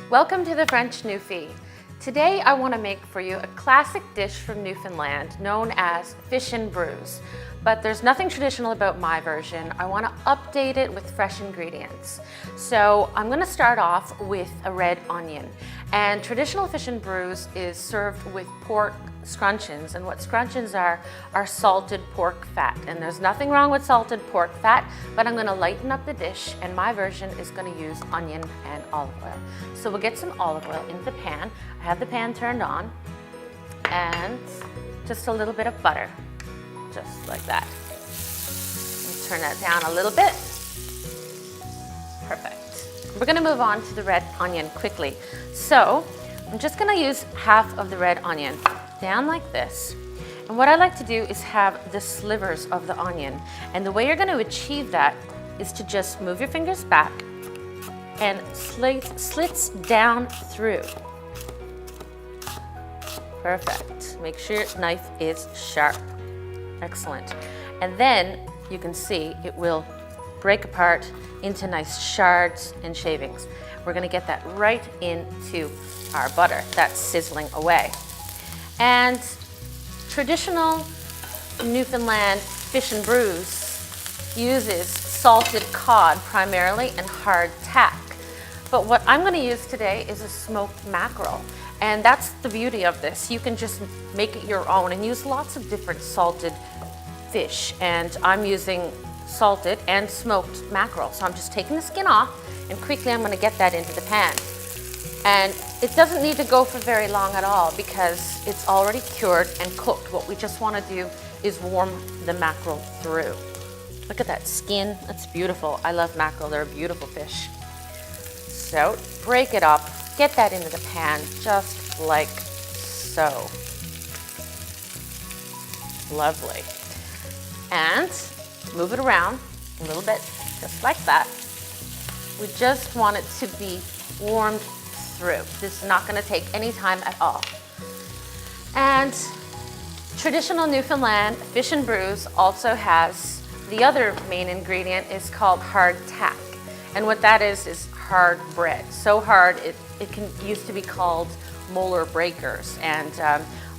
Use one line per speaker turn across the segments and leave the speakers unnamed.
Welcome to the French Newfie. Today I want to make for you a classic dish from Newfoundland known as fish and brews. But there's nothing traditional about my version. I want to update it with fresh ingredients. So I'm going to start off with a red onion. And traditional fish and brews is served with pork scrunchions. And what scrunchions are salted pork fat. And there's nothing wrong with salted pork fat, but I'm going to lighten up the dish, and my version is going to use onion and olive oil. So we'll get some olive oil into the pan. I have the pan turned on, and just a little bit of butter. Just like that. Turn that down a little bit. Perfect. We're going to move on to the red onion quickly. So I'm just going to use half of the red onion down like this. And what I like to do is have the slivers of the onion. And the way you're going to achieve that is to just move your fingers back and slits down through. Perfect. Make sure your knife is sharp. Excellent. And then you can see it will break apart into nice shards and shavings. We're going to get that right into our butter that's sizzling away. And traditional Newfoundland fish and brews uses salted cod primarily and hard tack. But what I'm going to use today is a smoked mackerel. And that's the beauty of this. You can just make it your own and use lots of different salted fish. And I'm using salted and smoked mackerel. So I'm just taking the skin off, and quickly I'm going to get that into the pan. And it doesn't need to go for very long at all because it's already cured and cooked. What we just want to do is warm the mackerel through. Look at that skin. That's beautiful. I love mackerel. They're a beautiful fish. So break it up. Get that into the pan just like so. Lovely. And move it around a little bit, just like that. We just want it to be warmed through. This is not going to take any time at all. And traditional Newfoundland fish and brews also has the other main ingredient is called hard tack. And what that is hard bread. So hard it used to be called molar breakers, and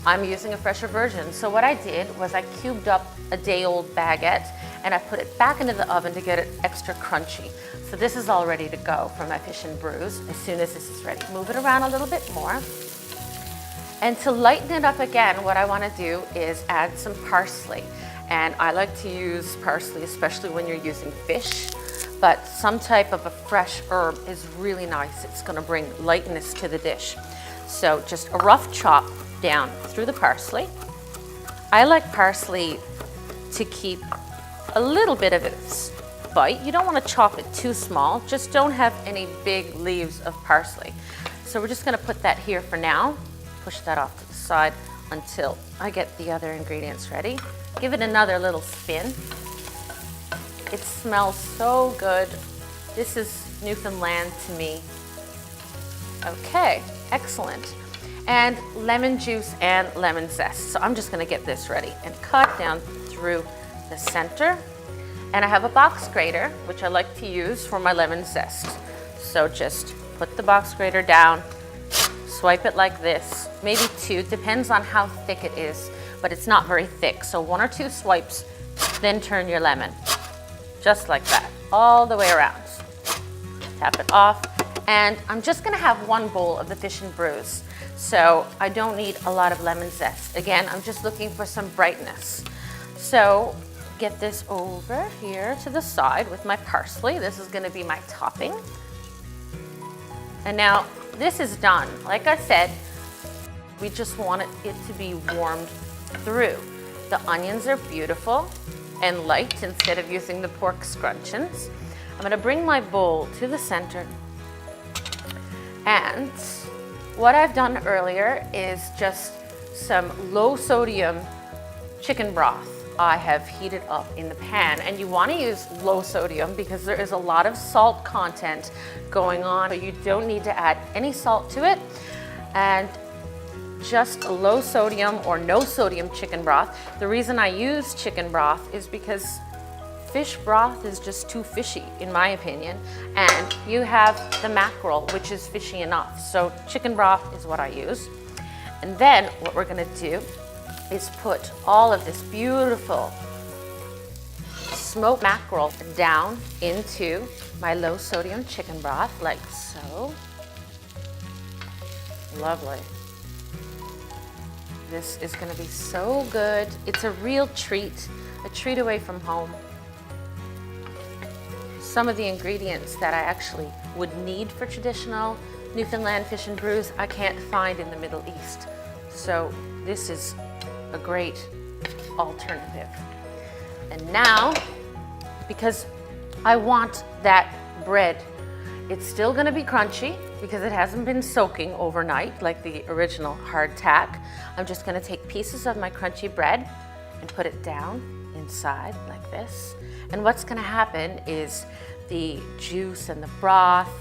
I'm using a fresher version. So what I did was I cubed up a day-old baguette and I put it back into the oven to get it extra crunchy. So this is all ready to go for my fish and brews as soon as this is ready. Move it around a little bit more. And to lighten it up again, what I want to do is add some parsley. And I like to use parsley, especially when you're using fish. But some type of a fresh herb is really nice. It's going to bring lightness to the dish. So just a rough chop down through the parsley. I like parsley to keep a little bit of its bite. You don't want to chop it too small. Just don't have any big leaves of parsley. So we're just going to put that here for now. Push that off to the side until I get the other ingredients ready. Give it another little spin. It smells so good. This is Newfoundland to me. Okay, excellent. And lemon juice and lemon zest. So I'm just gonna get this ready and cut down through the center. And I have a box grater, which I like to use for my lemon zest. So just put the box grater down, swipe it like this, maybe two, depends on how thick it is, but it's not very thick. So 1 or 2 swipes, then turn your lemon. Just like that, all the way around. Tap it off, and I'm just gonna have 1 bowl of the fish and brews. So I don't need a lot of lemon zest. Again, I'm just looking for some brightness. So get this over here to the side with my parsley. This is gonna be my topping. And now this is done. Like I said, we just want it to be warmed through. The onions are beautiful and light instead of using the pork scrunchions. I'm going to bring my bowl to the center, and what I've done earlier is just some low sodium chicken broth I have heated up in the pan, and you want to use low sodium because there is a lot of salt content going on, but you don't need to add any salt to it. And just a low sodium or no sodium chicken broth. The reason I use chicken broth is because fish broth is just too fishy, in my opinion. And you have the mackerel, which is fishy enough. So chicken broth is what I use. And then what we're gonna do is put all of this beautiful smoked mackerel down into my low sodium chicken broth, like so. Lovely. This is gonna be so good. It's a real treat, a treat away from home. Some of the ingredients that I actually would need for traditional Newfoundland fish and brews, I can't find in the Middle East. So this is a great alternative. And now, because I want that bread, it's still gonna be crunchy because it hasn't been soaking overnight like the original hardtack. I'm just gonna take pieces of my crunchy bread and put it down inside like this. And what's gonna happen is the juice and the broth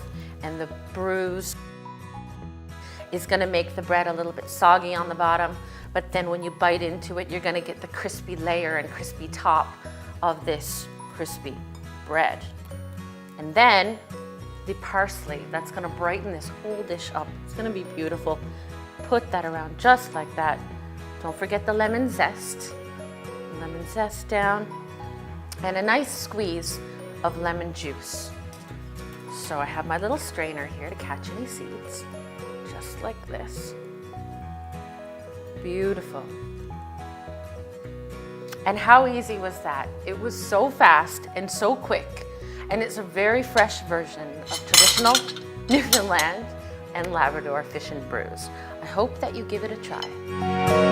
and the brews is gonna make the bread a little bit soggy on the bottom, but then when you bite into it, you're gonna get the crispy layer and crispy top of this crispy bread. And then the parsley, that's gonna brighten this whole dish up. It's gonna be beautiful. Put that around just like that. Don't forget the lemon zest. Lemon zest down. And a nice squeeze of lemon juice. So I have my little strainer here to catch any seeds. Just like this. Beautiful. And how easy was that? It was so fast and so quick. And it's a very fresh version of traditional Newfoundland and Labrador fish and brews. I hope that you give it a try.